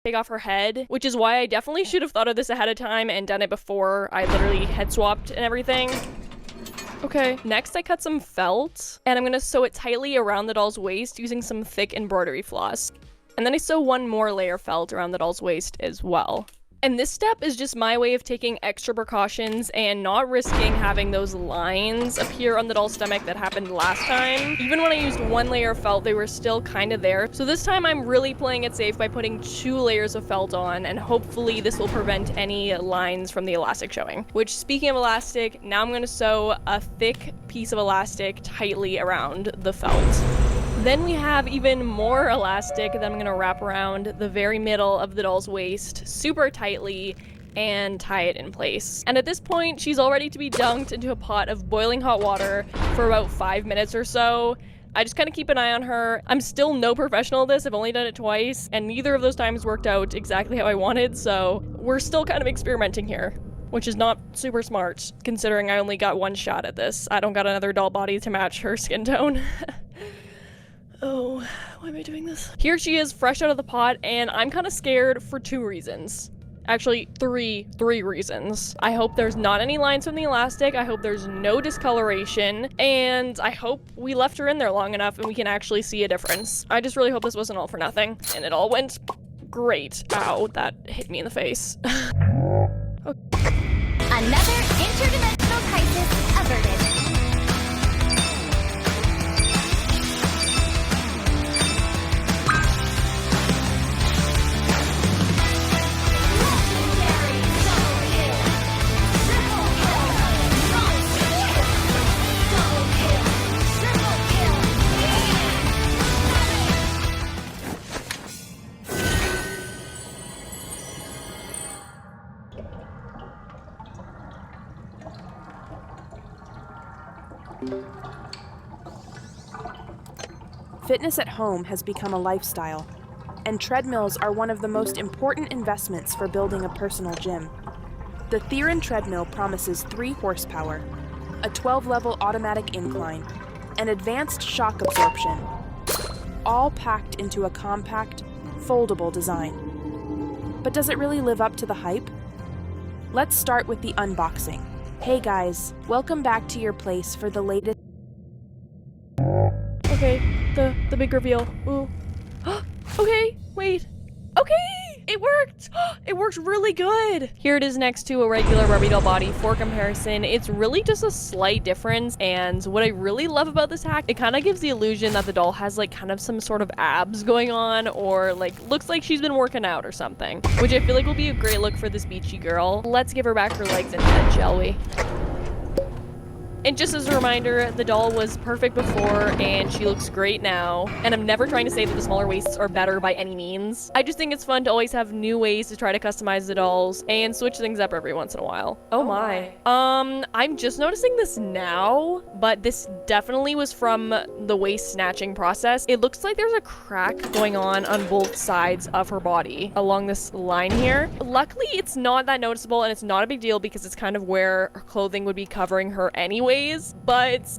take off her head, which is why I definitely should have thought of this ahead of time and done it before I literally head swapped and everything. Okay, next I cut some felt, and I'm gonna sew it tightly around the doll's waist using some thick embroidery floss. And then I sew one more layer of felt around the doll's waist as well. And this step is just my way of taking extra precautions and not risking having those lines appear on the doll's stomach that happened last time. Even when I used one layer of felt, they were still kind of there. So this time I'm really playing it safe by putting 2 layers of felt on, and hopefully this will prevent any lines from the elastic showing. Which, speaking of elastic, now I'm gonna sew a thick piece of elastic tightly around the felt. Then we have even more elastic that I'm going to wrap around the very middle of the doll's waist super tightly and tie it in place. And at this point, she's all ready to be dunked into a pot of boiling hot water for about 5 minutes or so. I just kind of keep an eye on her. I'm still no professional at this. I've only done it twice, and neither of those times worked out exactly how I wanted, so we're still kind of experimenting here. Which is not super smart, considering I only got 1 shot at this. I don't got another doll body to match her skin tone. Oh, why am I doing this? Here she is, fresh out of the pot, and I'm kind of scared for 2 reasons. Actually, three reasons. I hope there's not any lines from the elastic, I hope there's no discoloration, and I hope we left her in there long enough and we can actually see a difference. I just really hope this wasn't all for nothing, and it all went great. Ow, that hit me in the face. Okay. Another interdimensional crisis averted. Fitness at home has become a lifestyle, and treadmills are one of the most important investments for building a personal gym. The Theron treadmill promises 3 horsepower, a 12-level automatic incline, and advanced shock absorption, all packed into a compact, foldable design. But does it really live up to the hype? Let's start with the unboxing. Hey guys, welcome back to your place for the latest. Okay, the big reveal. Ooh. Okay, wait. Okay, it worked. It worked really good. Here it is next to a regular Barbie doll body for comparison. It's really just a slight difference, and what I really love about this hack, it kind of gives the illusion that the doll has like kind of some sort of abs going on, or like looks like she's been working out or something, which I feel like will be a great look for this beachy girl. Let's give her back her legs and head, shall we? And just as a reminder, the doll was perfect before and she looks great now. And I'm never trying to say that the smaller waists are better by any means. I just think it's fun to always have new ways to try to customize the dolls and switch things up every once in a while. Oh my. I'm just noticing this now, but this definitely was from the waist snatching process. It looks like there's a crack going on both sides of her body along this line here. Luckily, it's not that noticeable and it's not a big deal because it's kind of where her clothing would be covering her anyways, but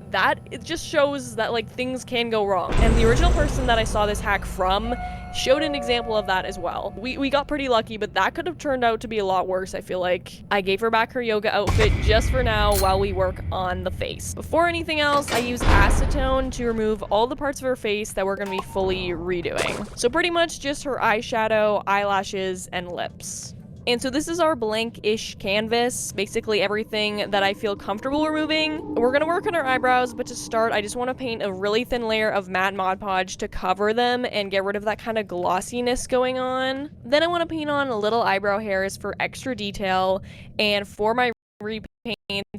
it just shows that like things can go wrong. And the original person that I saw this hack from showed an example of that as well. We got pretty lucky, but that could have turned out to be a lot worse, I feel like. I gave her back her yoga outfit just for now while we work on the face. Before anything else, I used acetone to remove all the parts of her face that we're going to be fully redoing. So pretty much just her eyeshadow, eyelashes, and lips. And so this is our blank-ish canvas, basically everything that I feel comfortable removing. We're gonna work on our eyebrows, but to start, I just want to paint a really thin layer of matte Mod Podge to cover them and get rid of that kind of glossiness going on. Then I want to paint on little eyebrow hairs for extra detail, and for my repaints,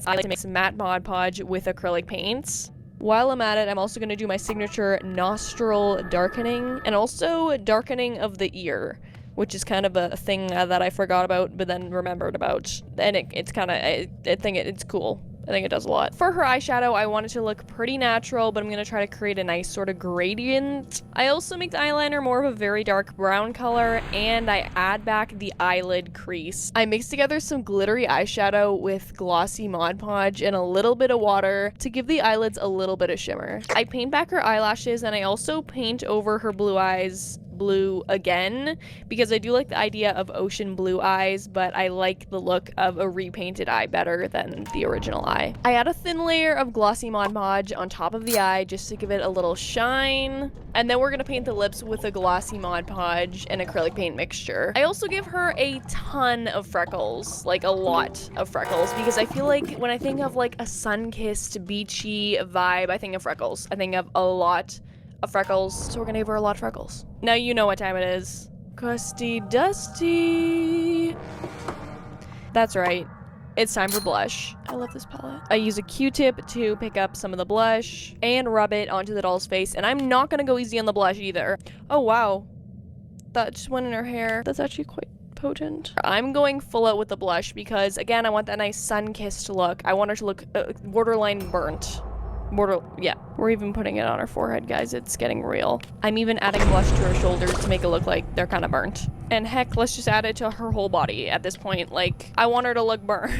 I like to mix matte Mod Podge with acrylic paints. While I'm at it, I'm also going to do my signature nostril darkening, and also darkening of the ear, which is kind of a thing that I forgot about, but then remembered about. And it's kind of, I think it's cool. I think it does a lot. For her eyeshadow, I want it to look pretty natural, but I'm going to try to create a nice sort of gradient. I also make the eyeliner more of a very dark brown color, and I add back the eyelid crease. I mix together some glittery eyeshadow with glossy Mod Podge and a little bit of water to give the eyelids a little bit of shimmer. I paint back her eyelashes, and I also paint over her blue eyes blue again, because I do like the idea of ocean blue eyes, but I like the look of a repainted eye better than the original eye. I add a thin layer of glossy Mod Podge on top of the eye just to give it a little shine, and then we're gonna paint the lips with a glossy Mod Podge and acrylic paint mixture. I also give her a ton of freckles, like a lot of freckles, because I feel like when I think of like a sun-kissed beachy vibe, I think of freckles. I think of a lot of freckles, so we're gonna give her a lot of freckles. Now you know what time it is. Crusty Dusty. That's right. It's time for blush. I love this palette. I use a Q-tip to pick up some of the blush and rub it onto the doll's face, and I'm not gonna go easy on the blush either. Oh wow. That just went in her hair. That's actually quite potent. I'm going full out with the blush because, again, I want that nice sun-kissed look. I want her to look borderline burnt. Yeah, we're even putting it on her forehead, guys. It's getting real. I'm even adding blush to her shoulders to make it look like they're kind of burnt. And heck, let's just add it to her whole body at this point. Like, I want her to look burnt.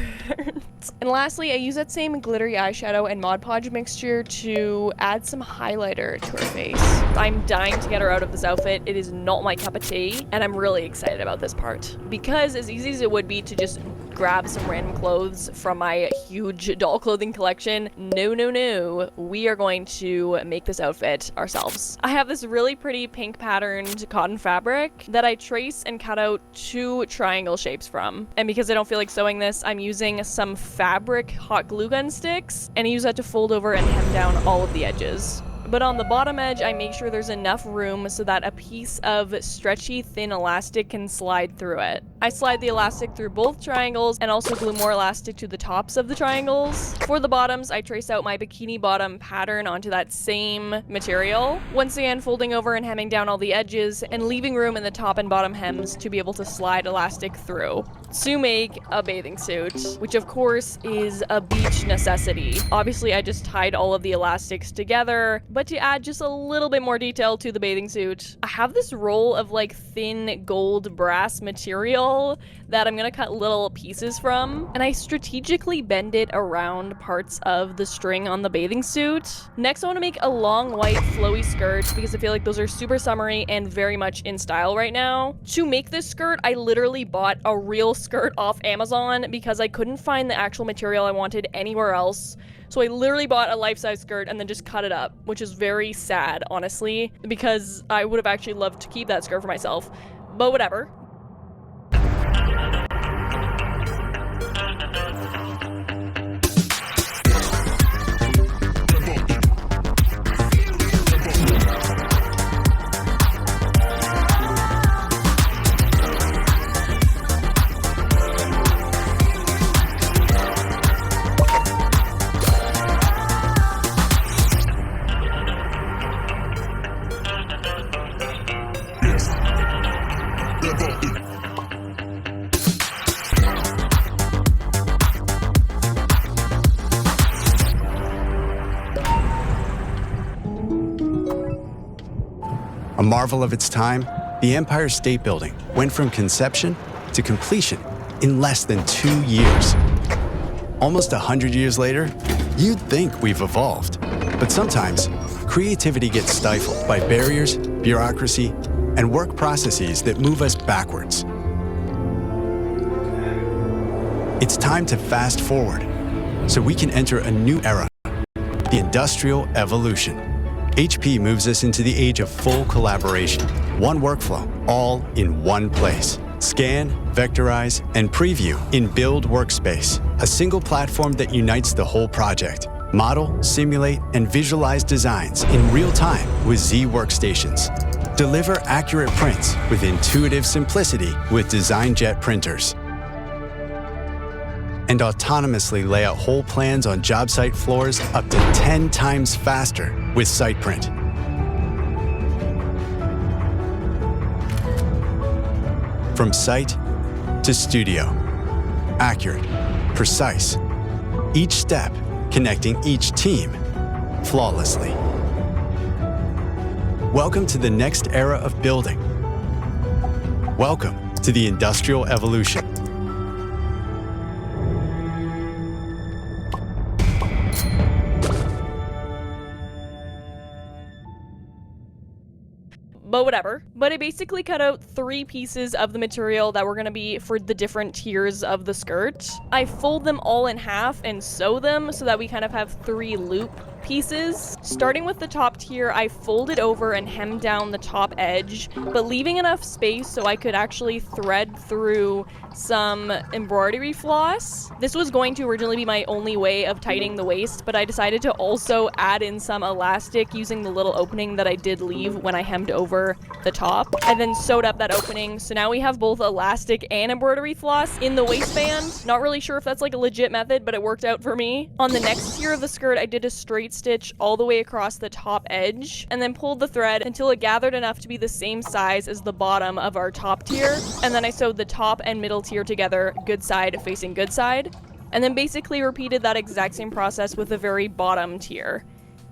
And lastly, I use that same glittery eyeshadow and Mod Podge mixture to add some highlighter to her face. I'm dying to get her out of this outfit. It is not my cup of tea, and I'm really excited about this part. Because as easy as it would be to just grab some random clothes from my huge doll clothing collection, no. We are going to make this outfit ourselves. I have this really pretty pink patterned cotton fabric that I trace and cut out 2 triangle shapes from. And because I don't feel like sewing this, I'm using some fabric hot glue gun sticks, and I use that to fold over and hem down all of the edges. But on the bottom edge, I make sure there's enough room so that a piece of stretchy, thin elastic can slide through it. I slide the elastic through both triangles and also glue more elastic to the tops of the triangles. For the bottoms, I trace out my bikini bottom pattern onto that same material. Once again, folding over and hemming down all the edges and leaving room in the top and bottom hems to be able to slide elastic through to make a bathing suit, which of course is a beach necessity. Obviously, I just tied all of the elastics together, but to add just a little bit more detail to the bathing suit, I have this roll of like thin gold brass material that I'm gonna cut little pieces from, and I strategically bend it around parts of the string on the bathing suit. Next, I want to make a long white flowy skirt because I feel like those are super summery and very much in style right now. To make this skirt, I literally bought a real skirt off Amazon because I couldn't find the actual material I wanted anywhere else. So I literally bought a life-size skirt and then just cut it up, which is very sad, honestly, because I would have actually loved to keep that skirt for myself, but whatever. A marvel of its time, the Empire State Building went from conception to completion in less than 2 years. Almost 100 years later, you'd think we've evolved. But sometimes, creativity gets stifled by barriers, bureaucracy, and work processes that move us backwards. It's time to fast forward so we can enter a new era, the Industrial Evolution. HP moves us into the age of full collaboration. One workflow, all in one place. Scan, vectorize, and preview in Build Workspace, a single platform that unites the whole project. Model, simulate, and visualize designs in real time with Z Workstations. Deliver accurate prints with intuitive simplicity with DesignJet printers. And autonomously lay out whole plans on job site floors up to 10 times faster with SitePrint. From site to studio. Accurate, precise. Each step connecting each team flawlessly. Welcome to the next era of building. Welcome to the Industrial Evolution. but whatever. But I basically cut out 3 pieces of the material that were gonna be for the different tiers of the skirt. I fold them all in half and sew them so that we kind of have 3 loop pieces. Starting with the top tier, I folded over and hemmed down the top edge, but leaving enough space so I could actually thread through some embroidery floss. This was going to originally be my only way of tightening the waist, but I decided to also add in some elastic using the little opening that I did leave when I hemmed over the top, and then sewed up that opening. So now we have both elastic and embroidery floss in the waistband. Not really sure if that's like a legit method, but it worked out for me. On the next tier of the skirt, I did a straight stitch all the way across the top edge, and then pulled the thread until it gathered enough to be the same size as the bottom of our top tier. And then I sewed the top and middle tier together, good side facing good side, and then basically repeated that exact same process with the very bottom tier.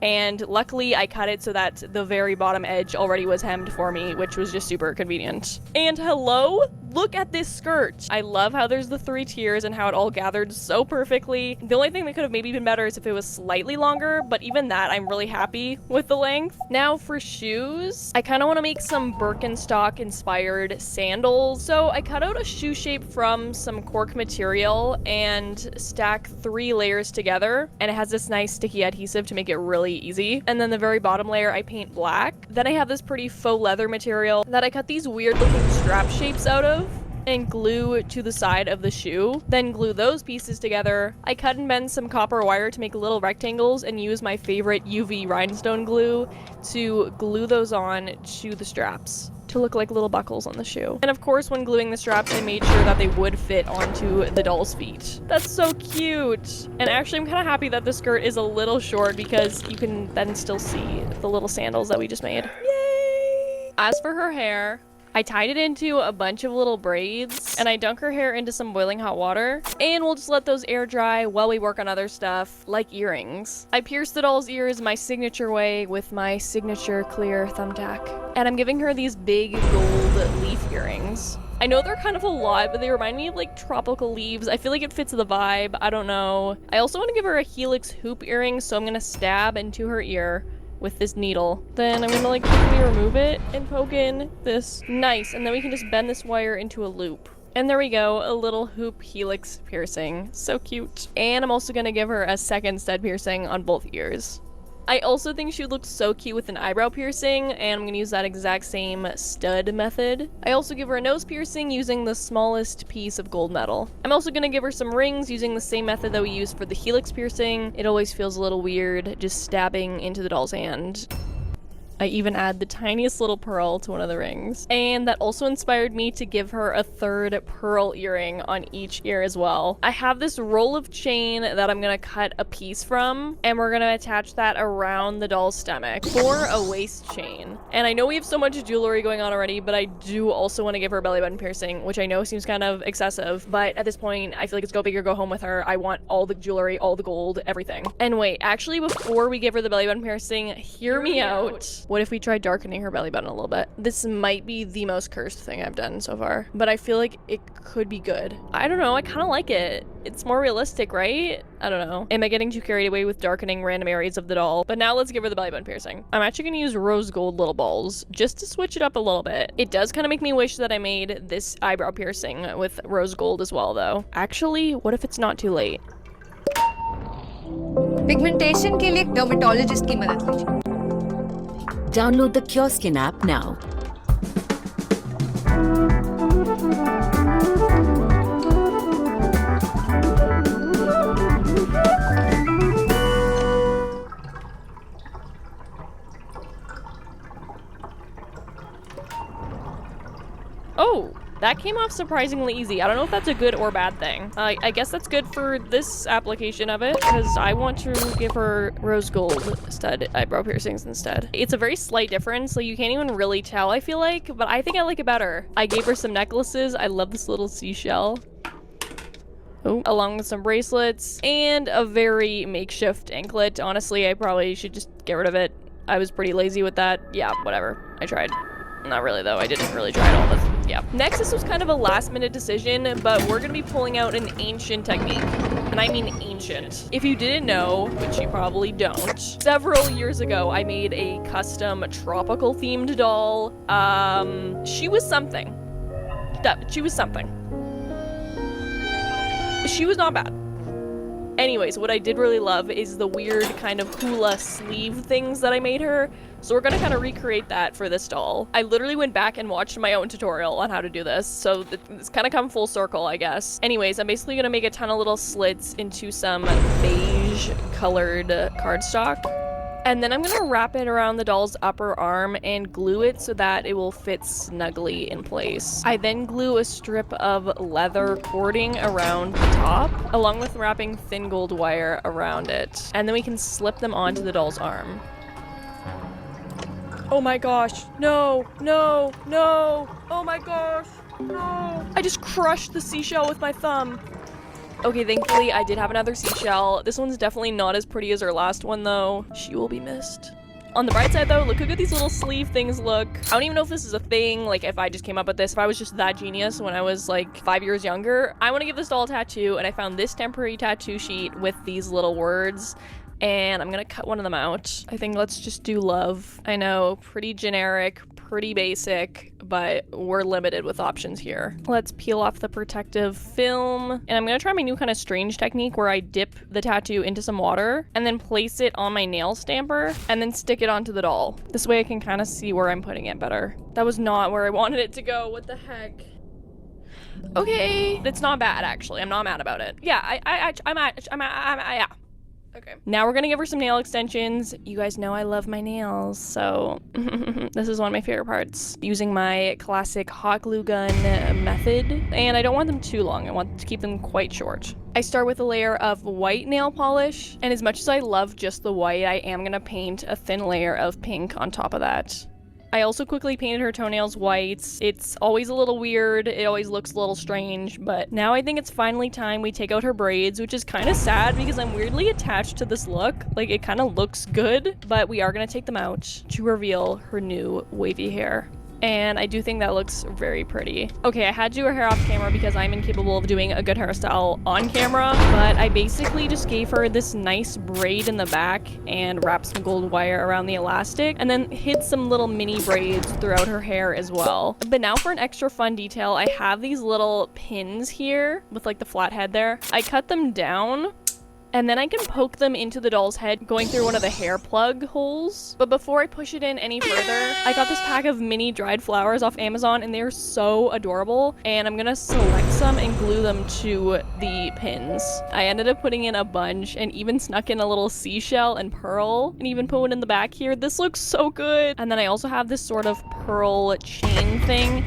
And luckily I cut it so that the very bottom edge already was hemmed for me, which was just super convenient. And hello? Look at this skirt. I love how there's the 3 tiers and how it all gathered so perfectly. The only thing that could have maybe been better is if it was slightly longer, but even that, I'm really happy with the length. Now for shoes, I kind of want to make some Birkenstock inspired sandals. So I cut out a shoe shape from some cork material and stack 3 layers together. And it has this nice sticky adhesive to make it really easy. And then the very bottom layer I paint black. Then I have this pretty faux leather material that I cut these weird looking strap shapes out of and glue to the side of the shoe. Then glue those pieces together. I cut and bend some copper wire to make little rectangles and use my favorite UV rhinestone glue to glue those on to the straps to look like little buckles on the shoe. And of course, when gluing the straps, I made sure that they would fit onto the doll's feet. That's so cute. And actually, I'm kind of happy that the skirt is a little short because you can then still see the little sandals that we just made. Yay! As for her hair, I tied it into a bunch of little braids, and I dunk her hair into some boiling hot water, and we'll just let those air dry while we work on other stuff, like earrings. I pierced the doll's ears my signature way with my signature clear thumbtack, and I'm giving her these big gold leaf earrings. I know they're kind of a lot, but they remind me of like tropical leaves. I feel like it fits the vibe. I don't know. I also want to give her a helix hoop earring, so I'm gonna stab into her ear with this needle. Then I'm gonna like quickly remove it and poke in this. Nice, and then we can just bend this wire into a loop. And there we go, a little hoop helix piercing. So cute. And I'm also gonna give her a second stud piercing on both ears. I also think she would look so cute with an eyebrow piercing, and I'm gonna use that exact same stud method. I also give her a nose piercing using the smallest piece of gold metal. I'm also gonna give her some rings using the same method that we used for the helix piercing. It always feels a little weird just stabbing into the doll's hand. I even add the tiniest little pearl to one of the rings. And that also inspired me to give her a 3rd pearl earring on each ear as well. I have this roll of chain that I'm gonna cut a piece from, and we're gonna attach that around the doll's stomach for a waist chain. And I know we have so much jewelry going on already, but I do also want to give her a belly button piercing, which I know seems kind of excessive, but at this point, I feel like it's go big or go home with her. I want all the jewelry, all the gold, everything. And wait, actually, before we give her the belly button piercing, hear me out. What if we try darkening her belly button a little bit? This might be the most cursed thing I've done so far, but I feel like it could be good. I don't know, I kind of like it. It's more realistic, right? I don't know. Am I getting too carried away with darkening random areas of the doll? But now let's give her the belly button piercing. I'm actually gonna use rose gold little balls just to switch it up a little bit. It does kind of make me wish that I made this eyebrow piercing with rose gold as well, though. Actually, what if it's not too late? Pigmentation के लिए dermatologist की मदद लीजिए। Download the Kioskin app now. Oh, that came off surprisingly easy. I don't know if that's a good or bad thing. I guess that's good for this application of it, because I want to give her rose gold stud eyebrow piercings instead. It's a very slight difference, so you can't even really tell, I feel like, but I think I like it better. I gave her some necklaces. I love this little seashell. Oh, along with some bracelets and a very makeshift anklet. Honestly, I probably should just get rid of it. I was pretty lazy with that. Yeah, whatever. I tried. Not really, though. I didn't really try it all the Yeah. Next, this was kind of a last minute decision, but we're gonna be pulling out an ancient technique. And I mean ancient. If you didn't know, which you probably don't, several years ago I made a custom tropical themed doll. She was something. She was something. She was not bad. Anyways, what I did really love is the weird kind of hula sleeve things that I made her. So we're gonna kind of recreate that for this doll. I literally went back and watched my own tutorial on how to do this. So it's kind of come full circle, I guess. Anyways, I'm basically gonna make a ton of little slits into some beige colored cardstock. And then I'm gonna wrap it around the doll's upper arm and glue it so that it will fit snugly in place. I then glue a strip of leather cording around the top, along with wrapping thin gold wire around it. And then we can slip them onto the doll's arm. Oh my gosh, no, no, no, oh my gosh, no. I just crushed the seashell with my thumb. Okay, thankfully I did have another seashell. This one's definitely not as pretty as our last one though. She will be missed. On the bright side though, look how good these little sleeve things look. I don't even know if this is a thing, like if I just came up with this, if I was just that genius when I was like 5 years younger. I want to give this doll a tattoo, and I found this temporary tattoo sheet with these little words. And I'm gonna cut one of them out. I think let's just do love. I know, pretty generic, pretty basic, but we're limited with options here. Let's peel off the protective film. And I'm gonna try my new kind of strange technique where I dip the tattoo into some water and then place it on my nail stamper and then stick it onto the doll. This way I can kind of see where I'm putting it better. That was not where I wanted it to go. What the heck? Okay, it's not bad actually. I'm not mad about it. Yeah, yeah. Okay. Now we're gonna give her some nail extensions. You guys know I love my nails, so this is one of my favorite parts. Using my classic hot glue gun method, and I don't want them too long. I want to keep them quite short. I start with a layer of white nail polish, and as much as I love just the white, I am gonna paint a thin layer of pink on top of that. I also quickly painted her toenails white. It's always a little weird, it always looks a little strange, but now I think it's finally time we take out her braids, which is kind of sad because I'm weirdly attached to this look. Like, it kind of looks good, but we are gonna take them out to reveal her new wavy hair. And I do think that looks very pretty. Okay, I had to do her hair off camera because I'm incapable of doing a good hairstyle on camera, but I basically just gave her this nice braid in the back and wrapped some gold wire around the elastic and then hid some little mini braids throughout her hair as well. But now for an extra fun detail, I have these little pins here with like the flat head there. I cut them down, and then I can poke them into the doll's head going through one of the hair plug holes. But before I push it in any further, I got this pack of mini dried flowers off Amazon and they're so adorable. And I'm gonna select some and glue them to the pins. I ended up putting in a bunch and even snuck in a little seashell and pearl and even put one in the back here. This looks so good. And then I also have this sort of pearl chain thing.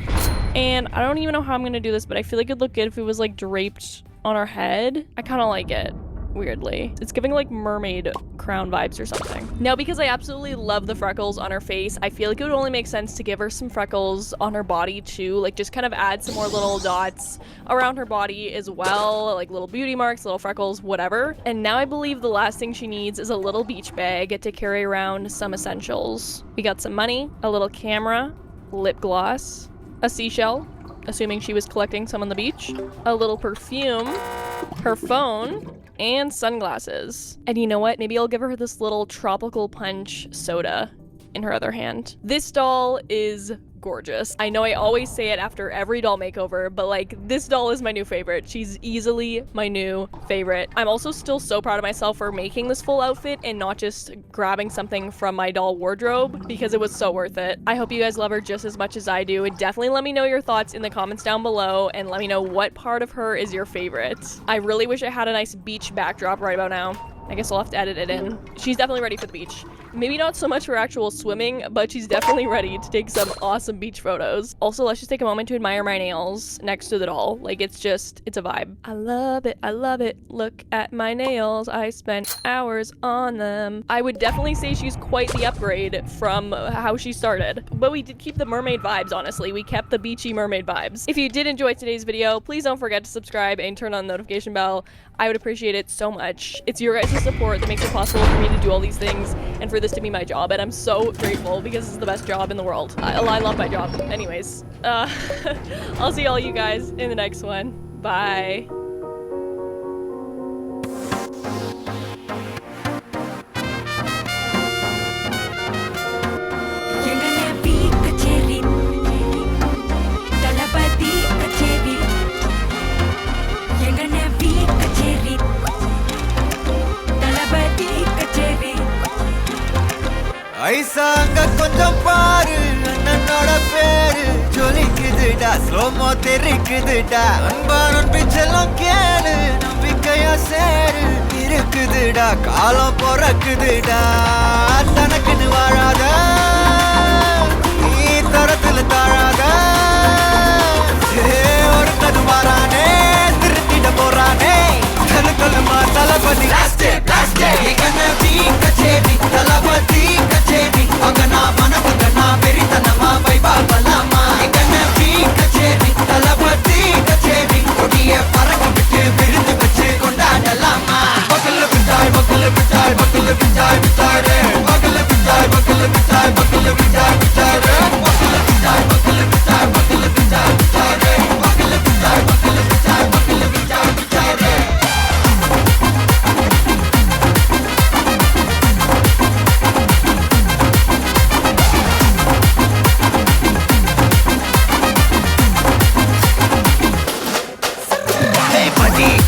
And I don't even know how I'm gonna do this, but I feel like it'd look good if it was like draped on her head. I kind of like it. Weirdly. It's giving like mermaid crown vibes or something. Now, because I absolutely love the freckles on her face, I feel like it would only make sense to give her some freckles on her body too, like just kind of add some more little dots around her body as well, like little beauty marks, little freckles, whatever. And now I believe the last thing she needs is a little beach bag to carry around some essentials. We got some money, a little camera, lip gloss, a seashell, assuming she was collecting some on the beach, a little perfume, her phone, and sunglasses. And you know what? Maybe I'll give her this little tropical punch soda in her other hand. This doll is gorgeous. I know I always say it after every doll makeover, but like this doll is my new favorite. She's easily my new favorite. I'm also still so proud of myself for making this full outfit and not just grabbing something from my doll wardrobe because it was so worth it. I hope you guys love her just as much as I do. And definitely let me know your thoughts in the comments down below and let me know what part of her is your favorite. I really wish I had a nice beach backdrop right about now. I guess I'll have to edit it in. She's definitely ready for the beach. Maybe not so much for actual swimming, but she's definitely ready to take some awesome beach photos. Also, let's just take a moment to admire my nails next to the doll. Like, it's a vibe. I love it, I love it. Look at my nails, I spent hours on them. I would definitely say she's quite the upgrade from how she started. But we did keep the mermaid vibes, honestly. We kept the beachy mermaid vibes. If you did enjoy today's video, please don't forget to subscribe and turn on the notification bell. I would appreciate it so much. It's your guys' support that makes it possible for me to do all these things and for this to be my job, and I'm so grateful because it's the best job in the world. I love my job. Anyways, I'll see all you guys in the next one. Bye. ஐசா அங்க கொஞ்சம் பாரு அண்ணனோட பேரு ஜொலிக்குதுடா slo-mo தெரிக்குதுடா அன்பான பிச்செல்லாம் கேளு நம்பிக்கையா சேரு இருக்குதுடா காலம் பிறக்குதுடா தனக்குன்னு வாழாத நீ தரத்துல தாழாத ஒருத்தது மாறானே திருத்திட போறானே கல்லுமா தளபதி கச்சேரி தளபதி கச்சேரி அங்கனா மனவங்கனா பெரித்தனமா வைபா பலாமா எங்கனவி கச்சேரி தளபதி கச்சேரி கொடிய பறக்க விட்டு விருந்து வச்சு கொண்டாடலாமா பக்கல விட்டாய் பக்கல விட்டாய் பக்கல விட்டாய் விட்டாரே பக்கல விட்டாய் பக்கல விட்டாய் பக்கல விட்டாய் விட்டாரே பக்கல விட்டாய் பக்கல விட்டாய் பக்கல விட்டாய் விட்டாரே பக்கல விட்டாய் பக்கல விட்டாய் பக்கல விட்டாய் விட்டாரே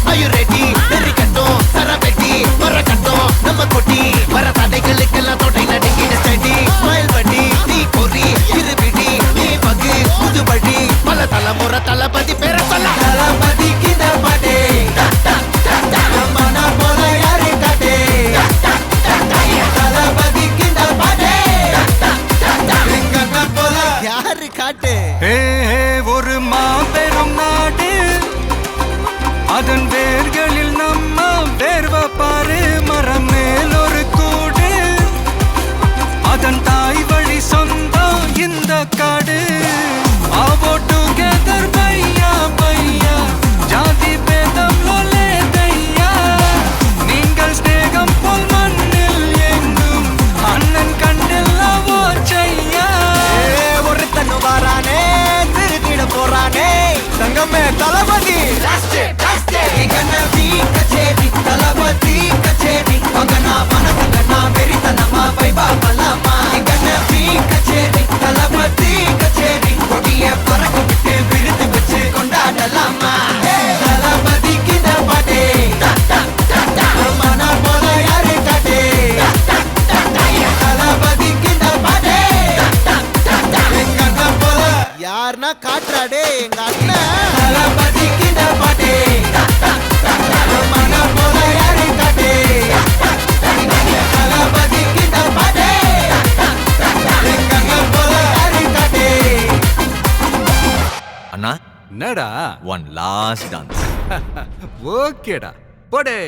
Are you ready? Terikatto, Sarabeti, Marakatto, Namakoti, Maratade Kalikala, Totai Nadi, Steady, Smile Buddy, Tea Kori, Iribidi, Lee Buggy, Udubadi, Malatala Moratala Badi Peratala, Talabadi Kinda Bade, Mana Bola Yari Kate, Talabadi Kinda Bade, Lingana Bola Yari Kate. Hey, ஒரு மாபெரும் நாடு அதன் வேர்களில் நம்ம வேர்வ பாரு மரம் மேல் ஒரு கூடு அதன் தாய் வழி சொந்தம் இந்த காடு ஆவோ டுகெதர் பையா பையா ஜாதி பேதம் லோலே தையா நீங்கள் ஸ்நேகம் போல் மண்ணில் எங்கும் அண்ணன் கண்டில்லவோ செய்யா ஒரு தன்னு வாரானே திருத்திட போறானே தங்கமே தளபதி கச்சேரி தளபதி கச்சேரி அங்கனா மனவங்கனா பெரித்தனமா வைபா பலாமா கண்ணவி கச்சேரி தளபதி கச்சேரி கொடிய பறக்க விட்டு விருந்து வச்சு கொண்டாடலாமா தளபதி கிட்ட பாட்டே மன போல யாரு காட்டே தளபதி கிட்ட பாட்டே எங்க அண்ணன் போல யாருன்னா காட்டுறாடே எங்க அண்ணன் தளபதி கிட்ட பாட்டே மன போல யாரு காட்டே தளபதி கிட்ட பாட்டே எங்க அண்ணன் போல யாரு காட்டே அண்ணா என்னடா ஒன் லாஸ்ட் டான்ஸ் ஓகேடா போடே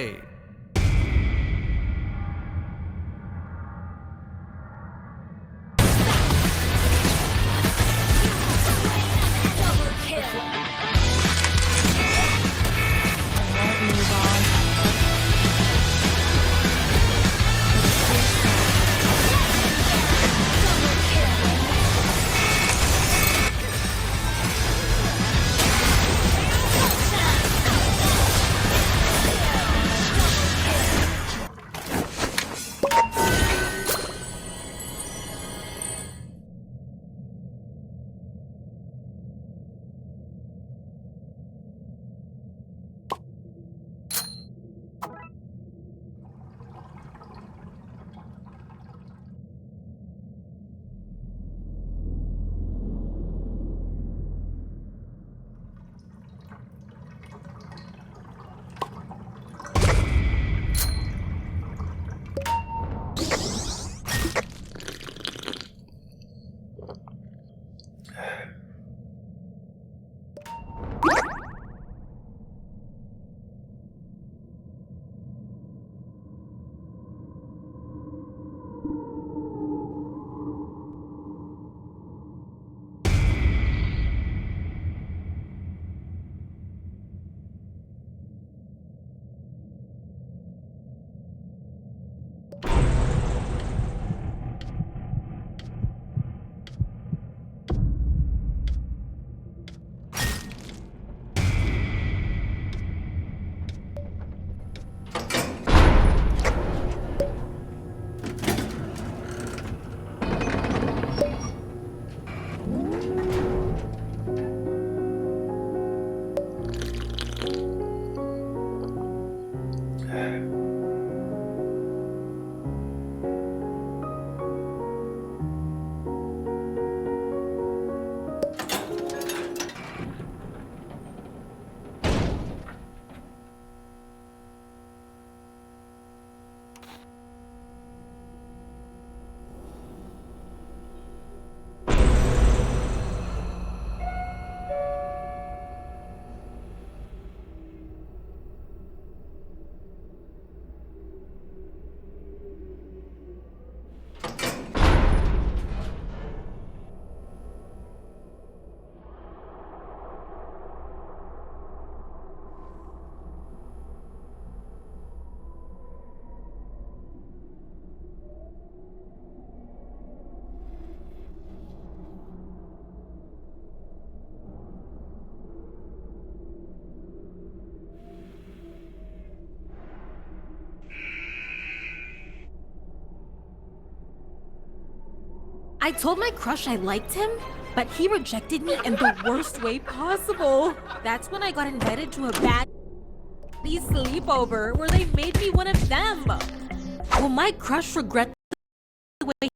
I told my crush I liked him, but he rejected me in the worst way possible. That's when I got invited to a bad sleepover where they made me one of them. Will my crush regret the way?